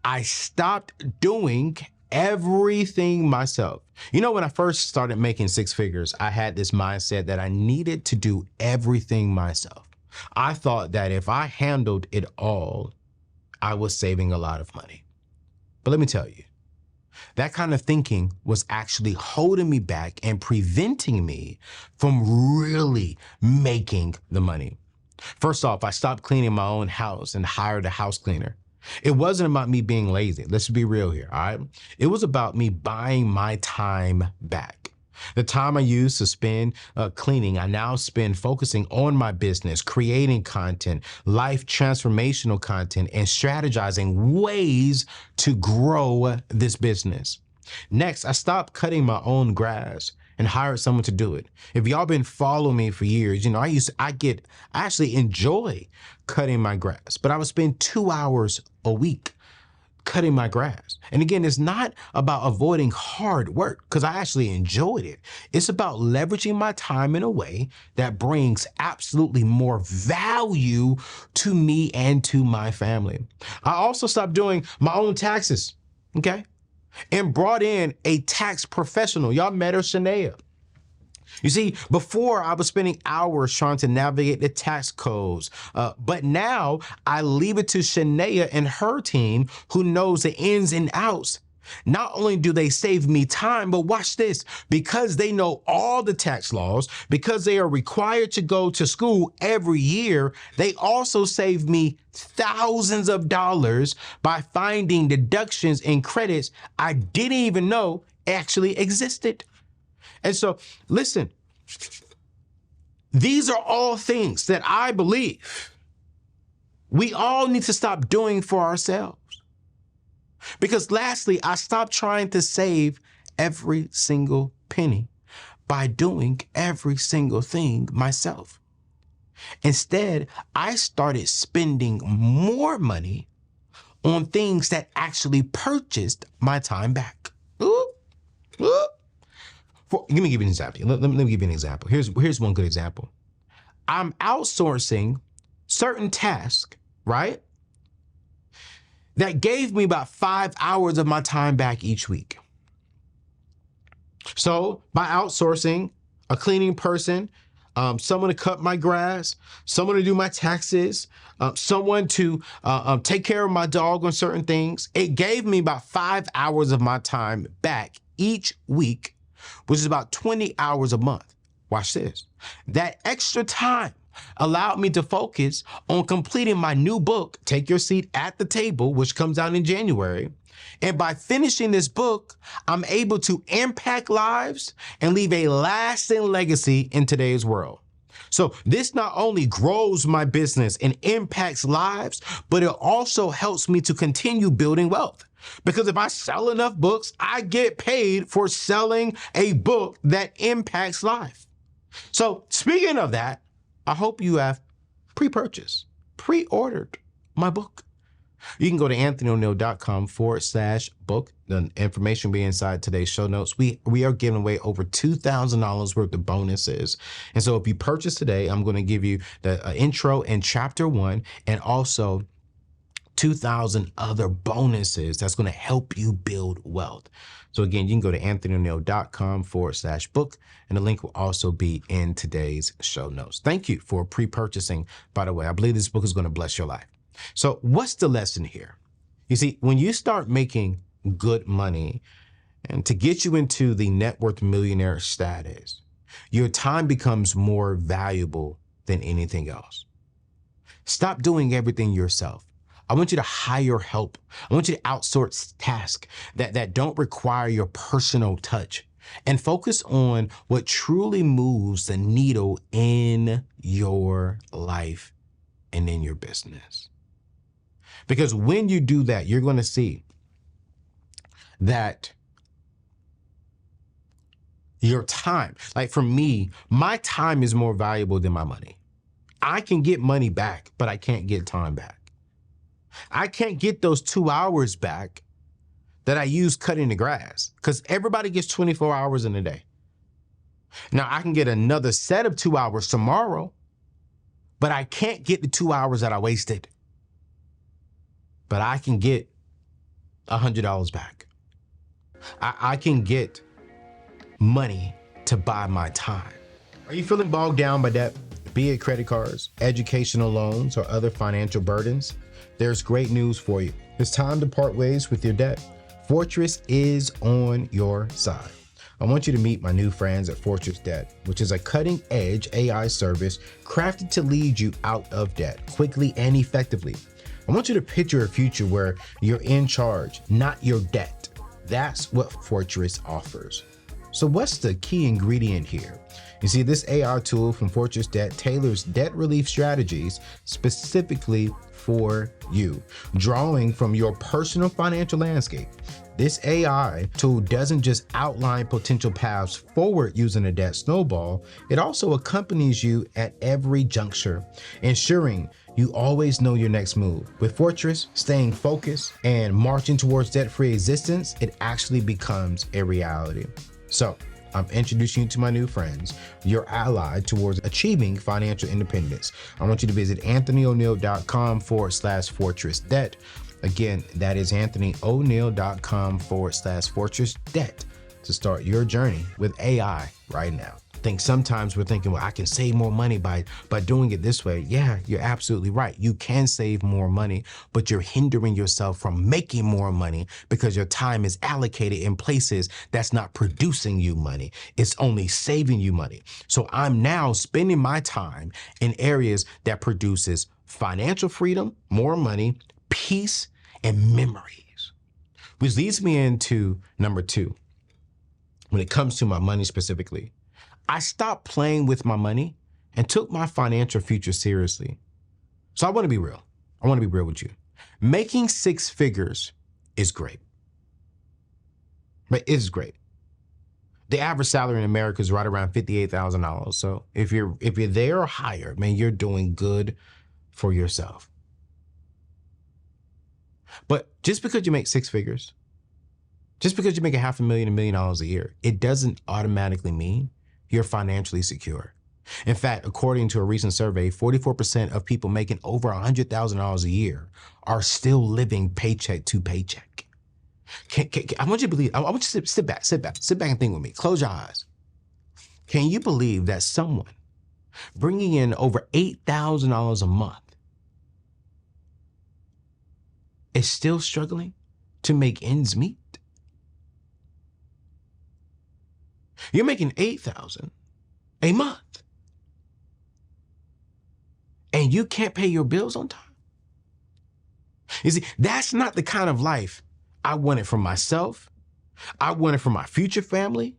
I stopped doing everything myself. You know, when I first started making six figures, I had this mindset that I needed to do everything myself. I thought that if I handled it all, I was saving a lot of money. But let me tell you, that kind of thinking was actually holding me back and preventing me from really making the money. First off, I stopped cleaning my own house and hired a house cleaner. It wasn't about me being lazy. Let's be real here, all right? It was about me buying my time back. The time I used to spend cleaning, I now spend focusing on my business, creating content, life transformational content, and strategizing ways to grow this business. Next, I stopped cutting my own grass and hired someone to do it. If y'all been following me for years, you know, I actually enjoy cutting my grass, but I would spend 2 hours a week cutting my grass. And again, it's not about avoiding hard work because I actually enjoyed it. It's about leveraging my time in a way that brings absolutely more value to me and to my family. I also stopped doing my own taxes, okay? And brought in a tax professional. Y'all met her, Shania. You see, before I was spending hours trying to navigate the tax codes, but now I leave it to Shania and her team who knows the ins and outs. Not only do they save me time, but watch this, because they know all the tax laws, because they are required to go to school every year, they also save me thousands of dollars by finding deductions and credits I didn't even know actually existed. And so, listen, these are all things that I believe we all need to stop doing for ourselves. Because lastly, I stopped trying to save every single penny by doing every single thing myself. Instead, I started spending more money on things that actually purchased my time back. Let me give you an example. Let me give you an example. Here's one good example. I'm outsourcing certain tasks, right? That gave me about 5 hours of my time back each week. So by outsourcing a cleaning person, someone to cut my grass, someone to do my taxes, someone to take care of my dog on certain things, it gave me about 5 hours of my time back each week, which is about 20 hours a month. Watch this. That extra time allowed me to focus on completing my new book, Take Your Seat at the Table, which comes out in January. And by finishing this book, I'm able to impact lives and leave a lasting legacy in today's world. So this not only grows my business and impacts lives, but it also helps me to continue building wealth. Because if I sell enough books, I get paid for selling a book that impacts life. So speaking of that, I hope you have pre-purchased, pre-ordered my book. You can go to anthonyoneal.com/book. The information will be inside today's show notes. We are giving away over $2,000 worth of bonuses. And so if you purchase today, I'm going to give you the intro and chapter 1 and also 2,000 other bonuses that's going to help you build wealth. So again, you can go to anthonyoneal.com/book, and the link will also be in today's show notes. Thank you for pre-purchasing, by the way. I believe this book is going to bless your life. So what's the lesson here? You see, when you start making good money and to get you into the net worth millionaire status, your time becomes more valuable than anything else. Stop doing everything yourself. I want you to hire help. I want you to outsource tasks that don't require your personal touch and focus on what truly moves the needle in your life and in your business. Because when you do that, you're going to see that your time, like for me, my time is more valuable than my money. I can get money back, but I can't get time back. I can't get those 2 hours back that I use cutting the grass because everybody gets 24 hours in a day. Now I can get another set of 2 hours tomorrow, but I can't get the 2 hours that I wasted. But I can get $100 back. I can get money to buy my time. Are you feeling bogged down by debt? Be it credit cards, educational loans, or other financial burdens? There's great news for you. It's time to part ways with your debt. Fortress is on your side. I want you to meet my new friends at Fortress Debt, which is a cutting-edge AI service crafted to lead you out of debt quickly and effectively. I want you to picture a future where you're in charge, not your debt. That's what Fortress offers. So what's the key ingredient here? You see, this AI tool from Fortress Debt tailors debt relief strategies specifically for you, drawing from your personal financial landscape. This AI tool doesn't just outline potential paths forward using a debt snowball, it also accompanies you at every juncture, ensuring you always know your next move. With Fortress staying focused and marching towards debt-free existence, it actually becomes a reality. So I'm introducing you to my new friends, your ally towards achieving financial independence. I want you to visit AnthonyONeal.com/fortress debt. Again, that is AnthonyONeal.com/fortress debt to start your journey with AI right now. I think sometimes we're thinking, well, I can save more money by doing it this way. Yeah, you're absolutely right. You can save more money, but you're hindering yourself from making more money because your time is allocated in places that's not producing you money. It's only saving you money. So I'm now spending my time in areas that produces financial freedom, more money, peace, and memories. Which leads me into number 2. When it comes to my money specifically, I stopped playing with my money and took my financial future seriously. So I want to be real. I want to be real with you. Making 6 figures is great. But it is great. The average salary in America is right around $58,000. So if you're there or higher, man, you're doing good for yourself. But just because you make 6 figures, just because you make $500,000, $1 million a year, it doesn't automatically mean you're financially secure. In fact, according to a recent survey, 44% of people making over $100,000 a year are still living paycheck to paycheck. I want you to believe, I want you to sit back and think with me. Close your eyes. Can you believe that someone bringing in over $8,000 a month is still struggling to make ends meet? You're making $8,000 a month and you can't pay your bills on time. You see, that's not the kind of life I wanted for myself. I want it for my future family,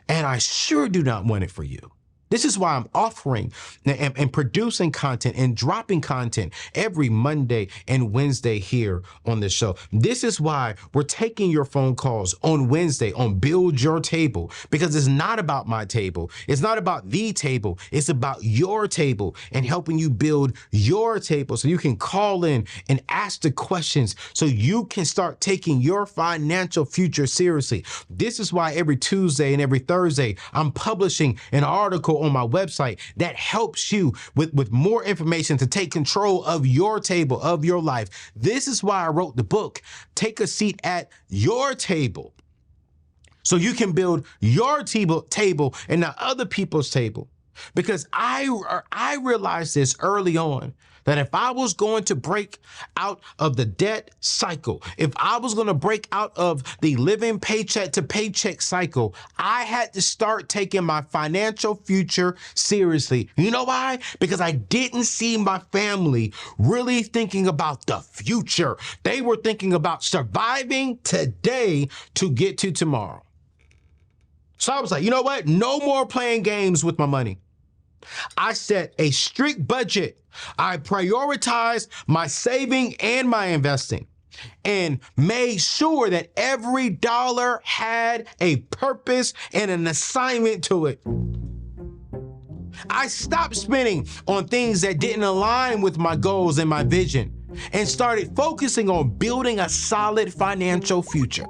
and I sure do not want it for you. This is why I'm offering and producing content and dropping content every Monday and Wednesday here on the show. This is why we're taking your phone calls on Wednesday on Build Your Table, because it's not about my table. It's not about the table. It's about your table and helping you build your table so you can call in and ask the questions so you can start taking your financial future seriously. This is why every Tuesday and every Thursday, I'm publishing an article on my website that helps you with more information to take control of your table, of your life. This is why I wrote the book, Take a Seat at Your Table, so you can build your table and not other people's table. Because I realized this early on, that if I was going to break out of the debt cycle, if I was going to break out of the living paycheck to paycheck cycle, I had to start taking my financial future seriously. You know why? Because I didn't see my family really thinking about the future. They were thinking about surviving today to get to tomorrow. So I was like, you know what? No more playing games with my money. I set a strict budget. I prioritized my saving and my investing and made sure that every dollar had a purpose and an assignment to it. I stopped spending on things that didn't align with my goals and my vision and started focusing on building a solid financial future.